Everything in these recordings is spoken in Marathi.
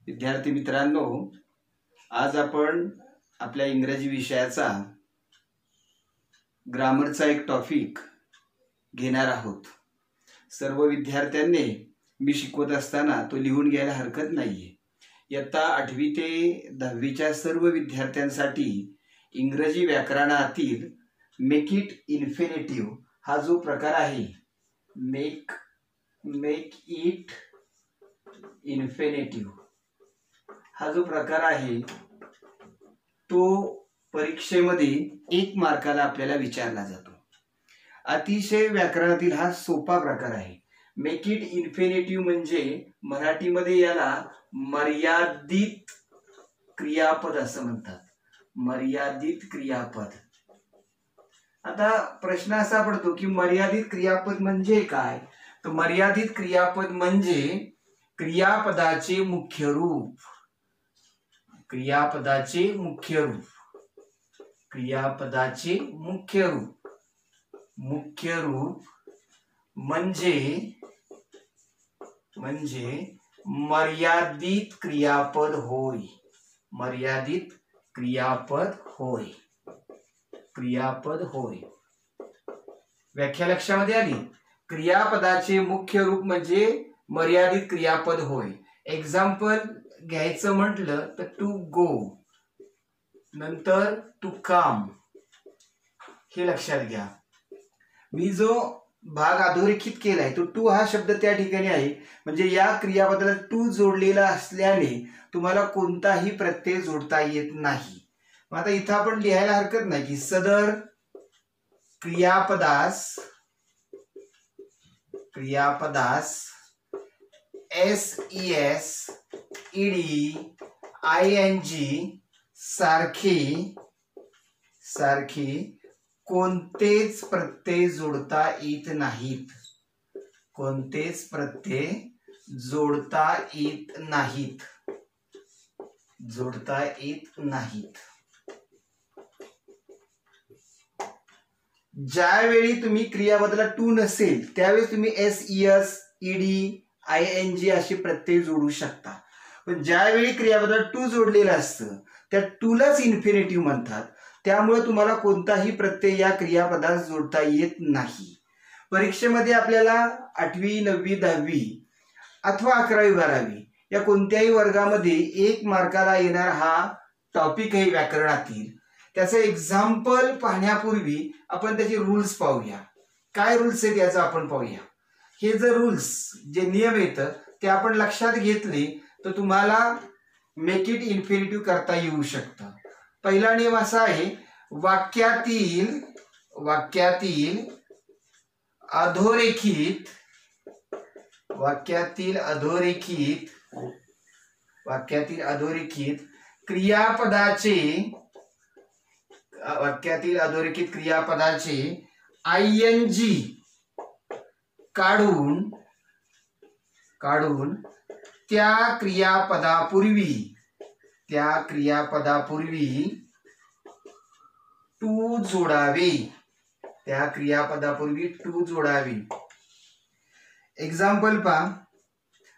विद्यार्थी मित्रांनो, आज आपण आपल्या इंग्रजी विषयाचा ग्रामरचा एक टॉपिक घेणार आहोत। सर्व विद्यार्थ्यांनी मी शिकवत असताना तो लिहून घ्यायला हरकत नाहीये। इयत्ता 8वी ते 10वीच्या सर्व विद्यार्थ्यांसाठी इंग्रजी व्याकरणातील मेक इट इन्फिनिटिव्ह हा जो प्रकार आहे, मेक इट इन्फिनिटिव्ह हा जो प्रकार आहे तो परीक्षेमध्ये 1 मार्काला आपल्याला विचारला जातो। अतिशय व्याकरणातील हा सोपा प्रकार आहे। मेक इट इन्फिनिटिव्ह म्हणजे मराठीमध्ये याला मर्यादित क्रियापद असं म्हणतात। मर्यादित क्रियापद। आता प्रश्न असा पडतो की मर्यादित क्रियापद म्हणजे काय? तर मर्यादित क्रियापद म्हणजे क्रियापदाचे मुख्य रूप। क्रियापदाचे मुख्य रूप। क्रियापदाचे मुख्य रूप। मुख्य रूप म्हणजे मर्यादित क्रियापद होय। मर्यादित क्रियापद होय। क्रियापद होय। व्याख्या लक्षामध्ये आली? क्रियापदाचे मुख्य रूप म्हणजे मर्यादित क्रियापद होय। एक्झाम्पल घ्यायचं म्हटलं तर टू गो, नंतर टू कम, हे लक्षात घ्या। मी जो भाग अधोरेखित केलाय तो टू हा शब्द त्या ठिकाणी आहे, म्हणजे या क्रियापदाला टू जोडलेला असल्याने तुम्हाला कोणताही प्रत्यय जोडता येत नाही। मग आता इथं आपण लिहायला हरकत नाही की सदर क्रियापदास SES ED ING सारखे कोणतेच प्रत्यय जोडता येत नाहीत। कोणतेच प्रत्यय जोडता येत नाहीत। जोडता येत नाहीत। ज्यावेळी तुम्ही क्रियापदाला टू नसेल त्यावेळी तुम्ही SES ED ING असे प्रत्यय जोडू शकता, पण ज्यावेळी क्रियापदाला टू जोडलेलं असतं त्या टूलाच इन्फिनिटिव्ह म्हणतात। त्यामुळे तुम्हाला कोणताही प्रत्यय या क्रियापदास जोडता येत नाही। परीक्षेमध्ये आपल्याला 8वी 9वी 10वी अथवा 11वी 12वी या कोणत्याही वर्गामध्ये 1 मार्काला येणार हा टॉपिक आहे व्याकरणातील। त्याचं एक्झाम्पल पाहण्यापूर्वी आपण त्याचे रूल्स पाहूया। काय रूल्स आहेत याचं आपण पाहूया। हे जर रूल्स जे नियम आहेत ते आपण लक्षात घेतले तर तुम्हाला मेक इट इन्फिनिटिव्ह करता येऊ शकतं। पहिला नियम असा आहे, वाक्यातील अधोरेखित क्रियापदाचे ING काढून त्या क्रियापदापूर्वी टू जोडावे। त्या क्रियापदापूर्वी टू जोडावे। एक्झाम्पल पहा,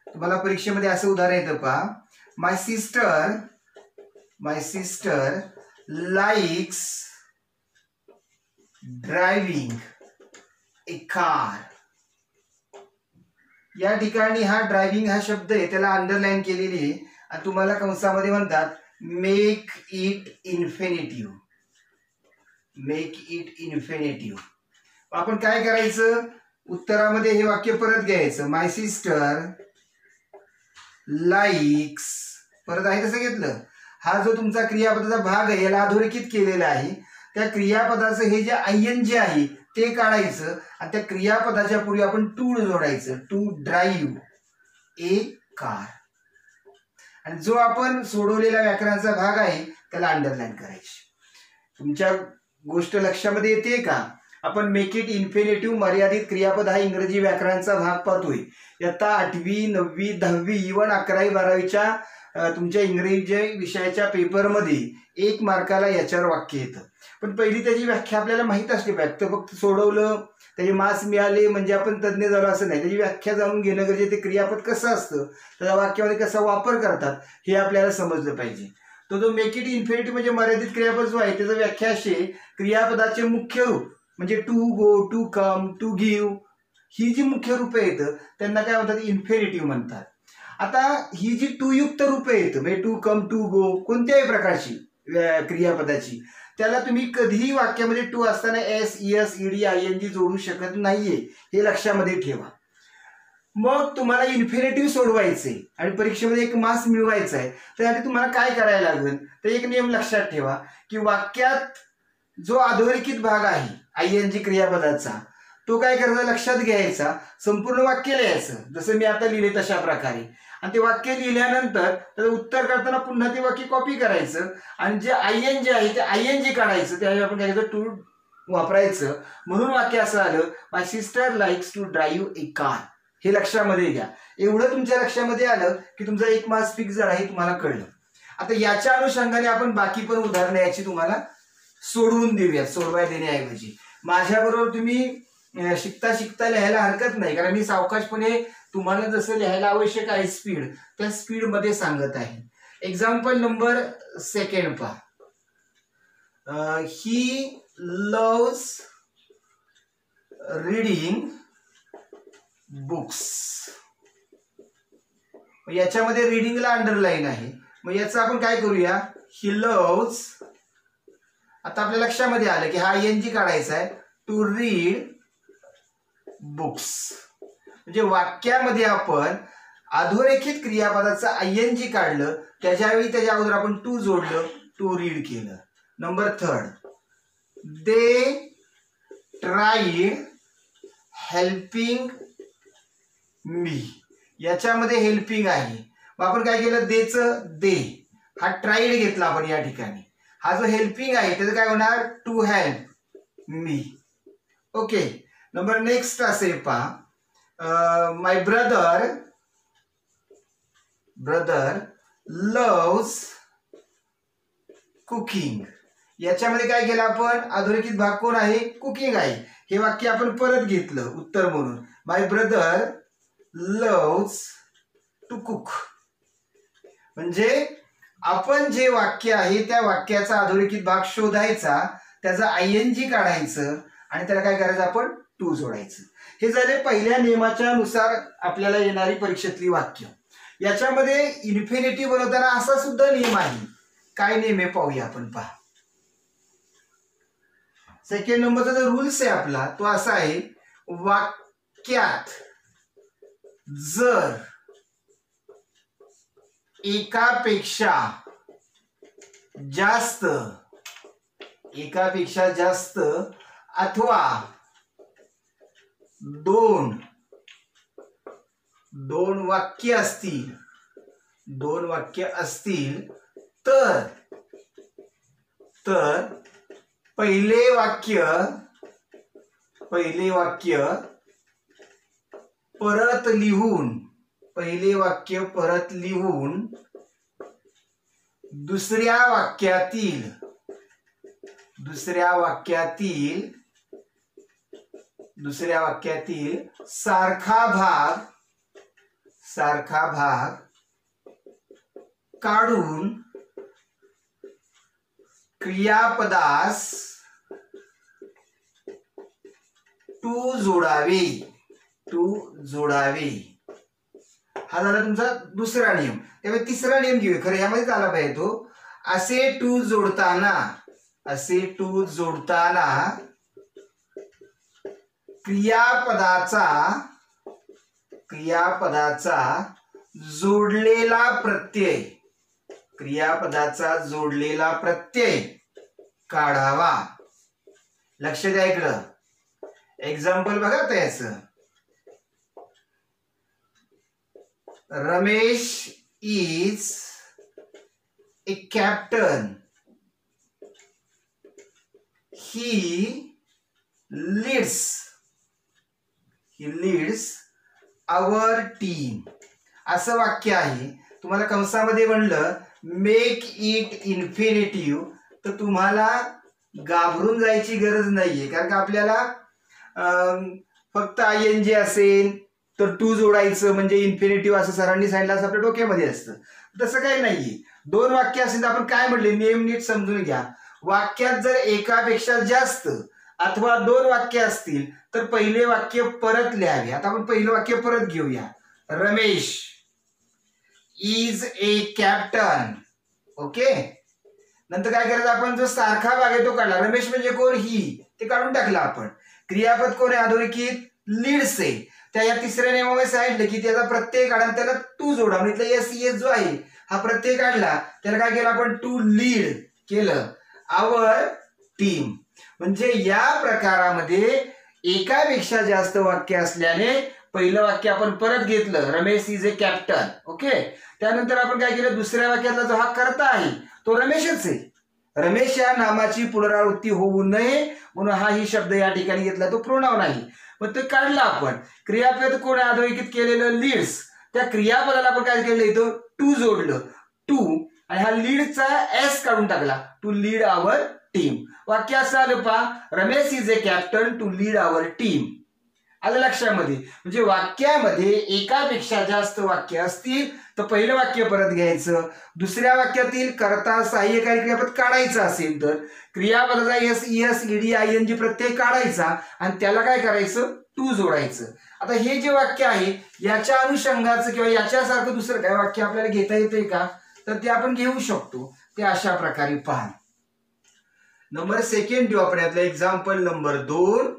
तुम्हाला परीक्षेमध्ये असं उदाहरण येतं पहा, माय सिस्टर लाइक्स ड्रायव्हिंग ए कार। या ठिकाणी हा ड्रायव्हिंग हा शब्द आहे त्याला अंडरलाईन केलेली आहे आणि तुम्हाला कंसामध्ये म्हणतात make it infinitive. Make it infinitive. आपण काय करायचं, उत्तरामध्ये हे वाक्य परत घ्यायचं, माय सिस्टर लाइक्स, परत आहे तसं घेतलं। हा जो तुमचा क्रियापदाचा भाग आहे याला अधोरेखित केलेला आहे। त्या क्रियापदाचं हे जे ING आहे ते काढायचं आणि त्या क्रियापदाच्या पूर्वी आपण टू जोडायचं, टू ड्राईव्ह ए कार। आणि जो आपण सोडवलेला व्याकरणाचा भाग आहे त्याला अंडरलाईन करायची। तुमच्या गोष्ट लक्षामध्ये येते का? आपण मेक इट इन्फिनिटिव्ह मर्यादित क्रियापद हा इंग्रजी व्याकरणाचा भाग पाहतोय। इयत्ता 8वी 9वी 10वी इव्हन 11वी 12वीच्या तुमच्या इंग्रजी विषयाच्या पेपरमध्ये 1 मार्काला याच्यावर वाक्य येतं. पण पहिली त्याची व्याख्या आपल्याला माहीत असली पाहिजे. फक्त सोडवलं त्याचे मार्क्स मिळाले म्हणजे आपण तज्ज्ञ झालो असं नाही. त्याची व्याख्या जाणून घेणं गरजेचं. ते क्रियापद कसं असतं, त्याच्या वाक्यामध्ये कसा वापर करतात हे आपल्याला समजलं पाहिजे. तो जो मेक इट इन्फिनिटिव्ह म्हणजे मर्यादित क्रियापद जो आहे त्याचं व्याख्या अशी, क्रियापदाचे मुख्य रूप म्हणजे to go, to come, to give, ही जी मुख्य रूपे येतं त्यांना काय म्हणतात, इन्फिनिटिव्ह म्हणतात. आता ही जी टू युक्त रूपे येतं म्हणजे टू कम, टू गो, कोणत्याही प्रकारची क्रियापदाची, त्याला तुम्ही कधीही वाक्यामध्ये टू असताना एस, एस, ईडी, आयएनजी जोडू शकत नाहीये, हे लक्षामध्ये ठेवा. मग तुम्हाला इन्फिनिटिव्ह सोडवायचे आणि परीक्षेमध्ये 1 मार्क्स मिळवायचा आहे, त्यासाठी तुम्हाला काय करायला लागेल, तर एक नियम लक्षात ठेवा की वाक्यात जो अधोरेखित भाग आहे आयएनजी क्रियापदाचा तो काय करायचा, लक्षात घ्यायचा, संपूर्ण वाक्य लिहायचं जसं मी आता लिहिले तशा प्रकारे. आणि ते वाक्य लिहिल्यानंतर त्याचं उत्तर करताना पुन्हा ते वाक्य कॉपी करायचं आणि जे आयएनजी आहे ते आयएनजी काढायचं, त्यावेळी आपण काय करायचं, टू वापरायचं. म्हणून वाक्य असं आलं, my sister likes to drive a car. हे लक्षामध्ये घ्या. एवढं तुमच्या लक्षामध्ये आलं की तुमचा 1 मार्क्स फिक्स झाला हे तुम्हाला कळलं. आता याच्या अनुषंगाने आपण बाकी पण उदाहरणं याची तुम्हाला सोडवून देऊयात, सोडवाय देण्याऐवजी. माझ्याबरोबर तुम्ही शिकता शिकता लिहायला हरकत नाही, कारण मी सावकाशपणे तुम्हाला जसं लिहायला आवश्यक आहे स्पीड, त्या स्पीड मध्ये सांगत आहे. एक्झाम्पल नंबर 2 पहा. He loves reading books. याच्यामध्ये रीडिंगला अंडरलाईन आहे. मग याचं आपण काय करूया, ही लव्स, आता आपल्या लक्षामध्ये आलं की हा आयएनजी काढायचा आहे, टू रीड बुक्स. म्हणजे वाक्यामध्ये आपण अधोरेखित क्रियापदाचं आयएनजी काढलं, त्याच्यावेळी त्याच्या अगोदर आपण टू जोडलं, टू रीड केलं. नंबर 3, दे ट्राईड हेल्पिंग मी. याच्यामध्ये हेल्पिंग आहे, मग आपण काय केलं, देचं दे, हा ट्राईड घेतला आपण या ठिकाणी. हा जो हेल्पिंग आहे त्याचं काय होणार, to help me. Okay. Number next असेल पहा, माय ब्रदर लव्स कुकिंग. याच्यामध्ये काय केलं आपण, अधोरेखित भाग कोण आहे, कुकिंग आहे. हे वाक्य आपण परत घेतलं उत्तर म्हणून, माय ब्रदर लव्स टू कुक. म्हणजे आपण जे वाक्य आहे त्या वाक्याचा अधोरेखित भाग शोधायचा, त्याचा आयएनजी काढायचं आणि त्याला काय करायचं, आपण टू जोडायचं. हे झाले पहिल्या नियमाच्या नुसार आपल्याला येणारी परीक्षेतली वाक्य. याच्यामध्ये इन्फिनिटिव्ह बनवताना असा सुद्धा नियम आहे. काय नियम आहे पाहूया आपण. पहा, 2 नंबरचा जो रूल्स आहे आपला तो असा आहे, वाक्यात जर एकापेक्षा जास्त अथवा दोन वाक्य असतील तर पहिले वाक्य परत लिहून दुसऱ्या वाक्यातील सारखा भाग काढून क्रियापदास टू जोडावे. हा झाला तुमचा दुसरा नियम. त्यामुळे तिसरा नियम घेऊया, खरं यामध्येच आला पाहिजे तो. असे टू जोडताना क्रियापदाचा जोडलेला प्रत्यय काढावा. लक्ष द्या इकडं. एक्झाम्पल बघा त्याचं. Ramesh is a captain. He leads our team. असं वाक्य आहे. तुम्हाला कंसामध्ये म्हणलं मेक इट इन्फिनिटिव्ह, तर तुम्हाला घाबरून जायची गरज नाहीये, कारण का आपल्याला फक्त ING असेल तर टू जोडायचं म्हणजे इन्फिनिटिव्ह असं सरांनी सांगितलं असं आपल्या डोक्यामध्ये असतं. तसं काही नाहीये. 2 वाक्य असेल तर आपण काय म्हणले नियम नीट समजून घ्या. वाक्यात जर एकापेक्षा जास्त अथवा 2 वाक्य असतील तर पहिले वाक्य परत लिहावे. आता आपण पहिलं वाक्य परत घेऊया. Ramesh is a captain. Okay, नंतर काय करायचं आपण जो सारखा भाग आहे तो काढला. रमेश म्हणजे कोण? ही, ते काढून टाकला आपण. क्रियापद कोण आहे? अधोरेखित लीड्स आहे. त्या या तिसऱ्या नियमामध्ये सांगितलं की त्याचा प्रत्यय काढा त्याला टू जोडा. इथला SES जो आहे हा प्रत्यय काढला त्याला काय केलं आपण? टू लीड केलं आवर टीम. म्हणजे या प्रकारामध्ये एकापेक्षा जास्त वाक्य असल्याने पहिलं वाक्य आपण परत घेतलं, Ramesh is a captain. Okay, त्यानंतर आपण काय केलं? दुसऱ्या वाक्यातला जो हा कर्ता आहे तो रमेशच आहे. रमेश या नामाची पुनरावृत्ती होऊ नये म्हणून हा ही शब्द या ठिकाणी घेतला, तो प्रोनाउन आहे. मग ते काढला आपण. क्रियापद कोण अधोरेखित केलेलं? लीड्स. त्या क्रियापदाला आपण काय केलं? इथं टू जोडलं, टू, आणि हा लीडचा S काढून टाकला, टू लीड आवर टीम. वाक्य असं आलं पहा, Ramesh is a captain to lead our team. आलं लक्षामध्ये? म्हणजे वाक्यामध्ये एकापेक्षा जास्त वाक्य असतील तर पहिलं वाक्य परत घ्यायचं. दुसऱ्या वाक्यातील कर्ता सहाय्यकारी क्रियापद काढायचं असेल तर क्रियापदाचा SES ED ING प्रत्यय काढायचा आणि त्याला काय करायचं? टू जोडायचं. आता हे जे वाक्य आहे याच्या अनुषंगाचं किंवा याच्यासारखं दुसरं काय वाक्य आपल्याला घेता येते का? तर ते आपण घेऊ शकतो. ते अशा प्रकारे पहा. नंबर सेकंड देऊ आपण यातलं example number 2.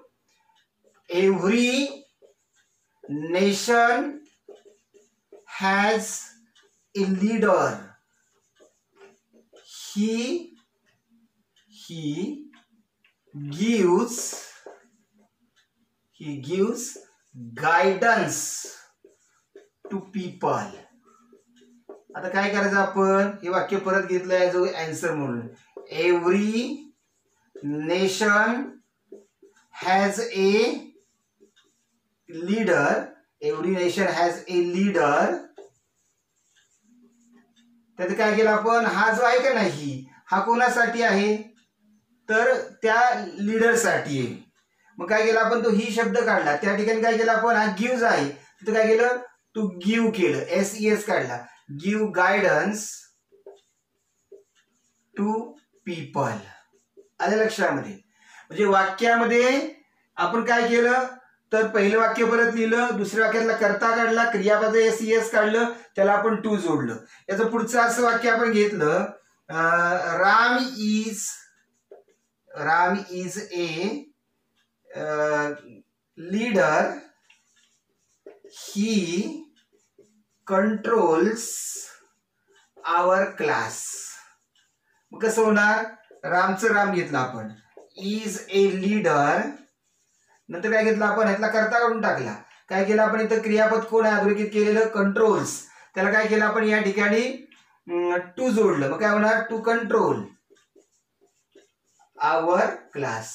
Every nation has a leader. He gives guidance to people. आता काय करायचं आपण? हे वाक्य परत घेतलंय जो आन्सर म्हणून. Every nation has a leader. Every nation has a leader. त्यात काय केलं आपण? हा जो आहे का नाही हा कोणासाठी आहे? तर त्या लीडर साठी आहे. मग काय केलं आपण? तो ही शब्द काढला. त्या ठिकाणी काय केलं आपण? हा गिव्ज आहे, तिथं काय केलं? टू गिव्ह केलं, SES काढला. Give guidance to people. आलं लक्षामध्ये? म्हणजे वाक्यामध्ये आपण काय केलं तर पहिलं वाक्य परत लिहिलं, दुसऱ्या वाक्यातला कर्ता काढला, क्रियापद SES काढलं, त्याला आपण टू जोडलं. याचं पुढचं असं वाक्य आपण घेतलं, Ram is a leader. He controls our class. मग कसं होणार? रामचं राम घेतलं आपण, इज ए लीडर. नंतर काय घेतलं आपण? ह्यातला कर्ता काढून टाकला. काय केलं आपण? इथं क्रियापद कोण आहे अधोरेखित केलेलं? कंट्रोल्स. त्याला काय केलं आपण? या ठिकाणी टू जोडलं. मग काय होणार? To control our class.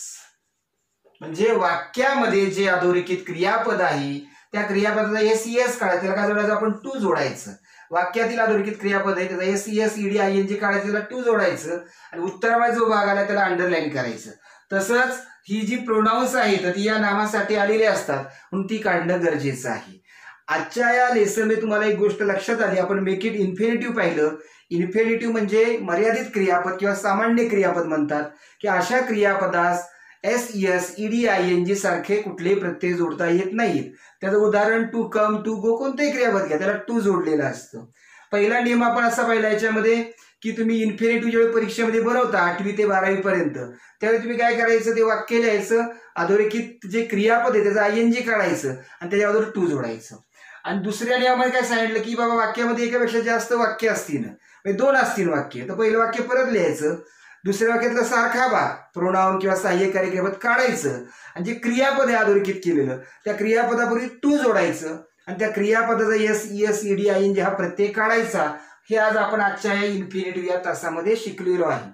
म्हणजे वाक्यामध्ये जे अधोरेखित क्रियापद आहे त्या क्रियापदाचा SES काढायचं, त्याला काय जोडायचं आपण? टू जोडायचं. वाक्यातील अधोरेखित क्रियापद आहे त्याचा SES ED ING काढायचं, त्याला टू जोडायचं आणि उत्तरामध्ये जो भाग आला त्याला अंडरलाईन करायचं. तसंच ही जी प्रोनाउन्स आहेत ती या नामासाठी आलेली असतात म्हणून ती काढणं गरजेचं आहे. आजच्या या लेसनमध्ये तुम्हाला एक गोष्ट लक्षात आली, आपण मेक इट इन्फिनिटिव्ह पाहिलं. इन्फिनिटिव्ह म्हणजे मर्यादित क्रियापद किंवा सामान्य क्रियापद म्हणतात की अशा क्रियापदास SES ED ING सारखे कुठले प्रत्यय जोडता येत नाहीत. त्याचं उदाहरण टू कम, टू गो, कोणतेही क्रियापद घ्या त्याला टू जोडलेलं असतं. पहिला नियम आपण असा पाहिला याच्यामध्ये की तुम्ही इन्फिनिटिव्ह ज्यावेळी परीक्षेमध्ये बनवता 8वी ते 12वी पर्यंत, त्यावेळी तुम्ही काय करायचं? ते वाक्य लिहायचं, अधोरेखित जे क्रियापद आहे त्याचं ING काढायचं आणि त्याच्या अगोदर टू जोडायचं. आणि दुसऱ्या नियमामध्ये काय सांगितलं की बाबा वाक्यामध्ये एकापेक्षा जास्त वाक्य असतील, म्हणजे 2 असतील वाक्य, तर पहिलं वाक्य परत लिहायचं, दुसऱ्या वाक्यातला सारखा भाग प्रोनाउन किंवा सहाय्यकारी क्रियापद काढायचं आणि जे क्रियापद आहे अधोरेखित केलेलं त्या क्रियापदापूर्वी टू जोडायचं आणि त्या क्रियापदाचा SES ED ING हा प्रत्यय काढायचा. हे आज आपण आजच्या या इन्फिनिटिव्ह या तासामध्ये शिकलेलो आहे.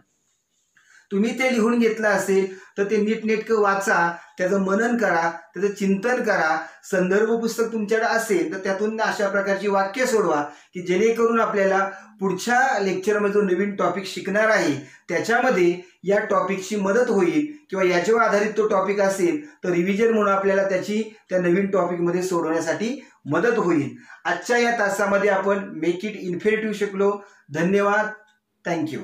तुम्ही ते लिहून घेतलं असेल तर ते नीटनेटकं वाचा, त्याचं मनन करा, त्याचं चिंतन करा. संदर्भ पुस्तक तुमच्याकडे असेल तर त्यातून अशा प्रकारची वाक्य सोडवा की जेणेकरून आपल्याला पुढच्या लेक्चरमध्ये जो नवीन टॉपिक शिकणार आहे त्याच्यामध्ये या टॉपिकची मदत होईल किंवा याच्यावर आधारित तो टॉपिक असेल तर रिव्हिजन म्हणून आपल्याला त्याची त्या नवीन टॉपिकमध्ये सोडवण्यासाठी मदत होईल. आजच्या या तासामध्ये आपण मेक इट इन्फिनिटिव्ह शिकलो. धन्यवाद. थँक्यू.